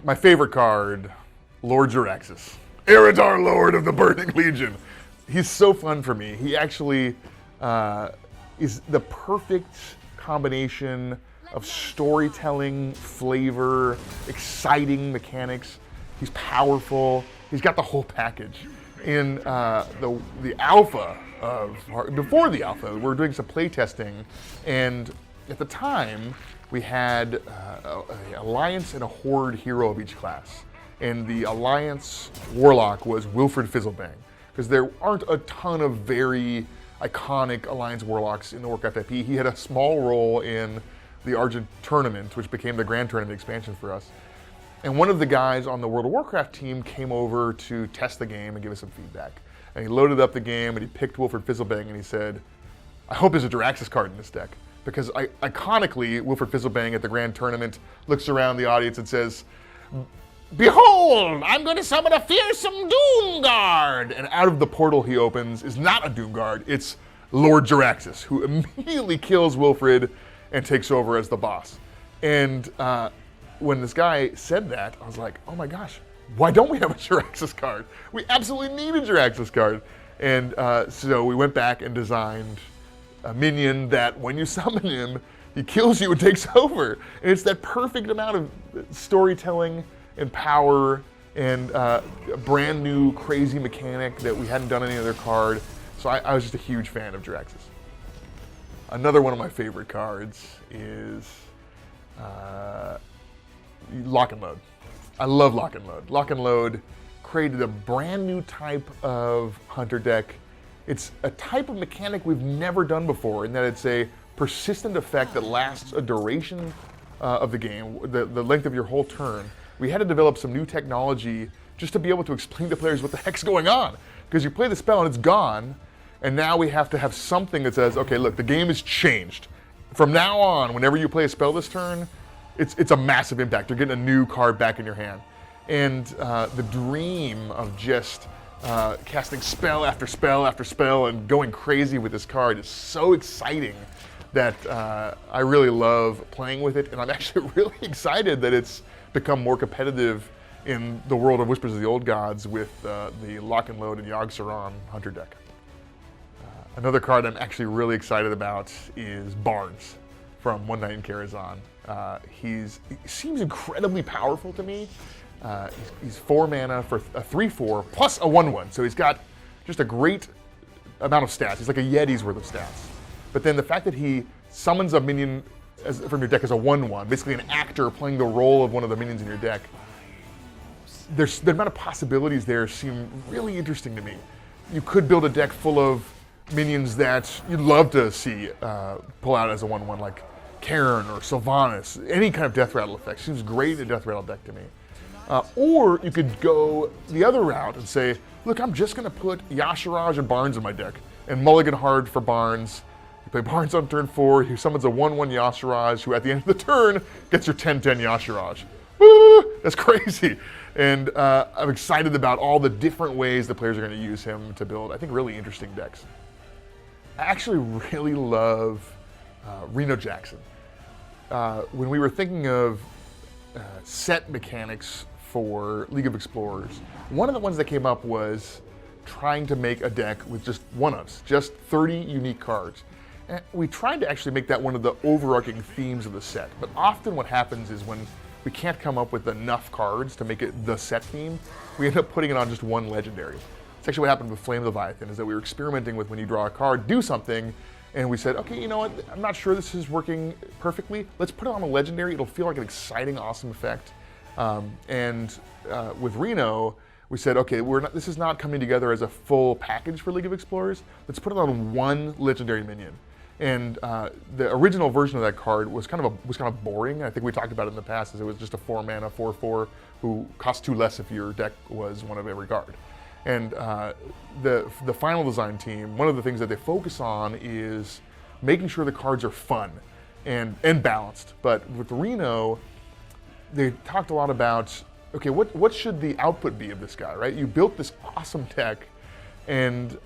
My favorite card, Lord Jaraxxus. Eredar, Lord of the Burning Legion. He's so fun for me. He actually is the perfect combination of storytelling, flavor, exciting mechanics. He's powerful. He's got the whole package. In the alpha before the alpha, we were doing some play testing, and at the time we had an Alliance and a Horde hero of each class. And the Alliance Warlock was Wilfred Fizzlebang, because there aren't a ton of very iconic Alliance Warlocks in the Warcraft IP. He had a small role in the Argent Tournament, which became the Grand Tournament expansion for us. And one of the guys on the World of Warcraft team came over to test the game and give us some feedback. And he loaded up the game and he picked Wilfred Fizzlebang and he said, I hope there's a Jaraxxus card in this deck. Because iconically, Wilfred Fizzlebang at the Grand Tournament looks around the audience and says, behold, I'm going to summon a fearsome Doomguard! And out of the portal he opens is not a Doomguard, it's Lord Jaraxxus, who immediately kills Wilfred and takes over as the boss. And when this guy said that, I was like, oh my gosh, why don't we have a Jaraxxus card? We absolutely need a Jaraxxus card. And so we went back and designed a minion that when you summon him, he kills you and takes over. And it's that perfect amount of storytelling and power and a brand new crazy mechanic that we hadn't done any other card. So I was just a huge fan of Jaraxxus. Another one of my favorite cards is Lock and Load. I love Lock and Load. Lock and Load created a brand new type of hunter deck. It's a type of mechanic we've never done before in that it's a persistent effect that lasts a duration of the game, the length of your whole turn. We had to develop some new technology just to be able to explain to players what the heck's going on. Because you play the spell and it's gone, and now we have to have something that says, okay, look, the game has changed. From now on, whenever you play a spell this turn, it's a massive impact. You're getting a new card back in your hand. And the dream of just casting spell after spell after spell and going crazy with this card is so exciting that I really love playing with it. And I'm actually really excited that it's become more competitive in the world of Whispers of the Old Gods with the Lock and Load and Yogg-Saron Hunter deck. Another card I'm actually really excited about is Barnes from One Night in Karazhan. He seems incredibly powerful to me. He's 4 mana for a 3/4 plus a 1/1, so he's got just a great amount of stats. He's like a Yeti's worth of stats. But then the fact that he summons a minion from your deck as a 1/1, basically an actor playing the role of one of the minions in your deck, the amount of possibilities there seem really interesting to me. You could build a deck full of minions that you'd love to see pull out as a 1/1, like Karin or Sylvanas. Any kind of Death Rattle effect seems great in a Death Rattle deck to me. Or you could go the other route and say, look, I'm just going to put Yashiraj and Barnes in my deck, and mulligan hard for Barnes. You play Barnes on turn 4, he summons a 1/1 Yashiraj, who at the end of the turn gets your 10/10 Yashiraj. Woo! That's crazy. And I'm excited about all the different ways the players are going to use him to build, I think, really interesting decks. I actually really love Reno Jackson. When we were thinking of set mechanics for League of Explorers, one of the ones that came up was trying to make a deck with just one-ofs, just 30 unique cards. And we tried to actually make that one of the overarching themes of the set, but often what happens is when we can't come up with enough cards to make it the set theme, we end up putting it on just one legendary. It's actually what happened with Flame Leviathan, is that we were experimenting with when you draw a card, do something, and we said, okay, you know what, I'm not sure this is working perfectly. Let's put it on a legendary. It'll feel like an exciting, awesome effect. With Reno, we said, okay, this is not coming together as a full package for League of Explorers. Let's put it on one legendary minion. And the original version of that card was kind of boring. I think we talked about it in the past, as it was just a 4 mana 4/4 who cost 2 less if your deck was one of every card. And the final design team, one of the things that they focus on is making sure the cards are fun and balanced. But with Reno, they talked a lot about, okay, what should the output be of this guy, right? You built this awesome deck, and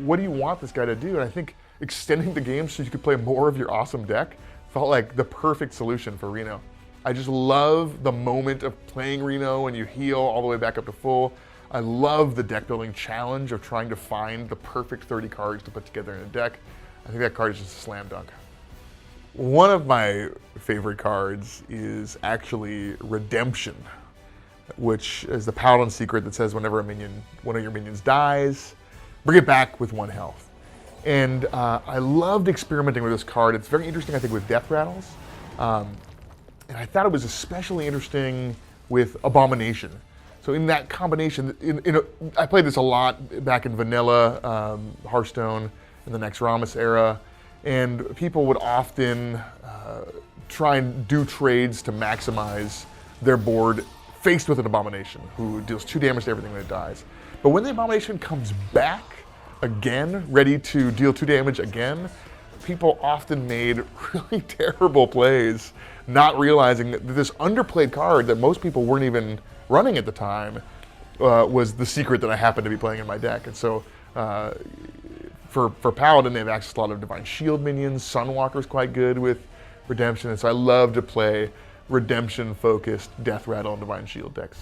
what do you want this guy to do? And I think extending the game so you could play more of your awesome deck felt like the perfect solution for Reno. I just love the moment of playing Reno and you heal all the way back up to full. I love the deck building challenge of trying to find the perfect 30 cards to put together in a deck. I think that card is just a slam dunk. One of my favorite cards is actually Redemption, which is the Paladin secret that says whenever one of your minions dies, bring it back with 1 health. And I loved experimenting with this card. It's very interesting, I think, with death rattles. And I thought it was especially interesting with Abomination. So in that combination, I played this a lot back in vanilla Hearthstone in the Naxxramas era, and people would often try and do trades to maximize their board faced with an Abomination, who deals 2 damage to everything when it dies. But when the Abomination comes back again, ready to deal 2 damage again, people often made really terrible plays, not realizing that this underplayed card that most people weren't even running at the time was the secret that I happened to be playing in my deck. And so for Paladin, they have access to a lot of Divine Shield minions. Sunwalker's quite good with Redemption, and so I love to play Redemption-focused Death Rattle and Divine Shield decks.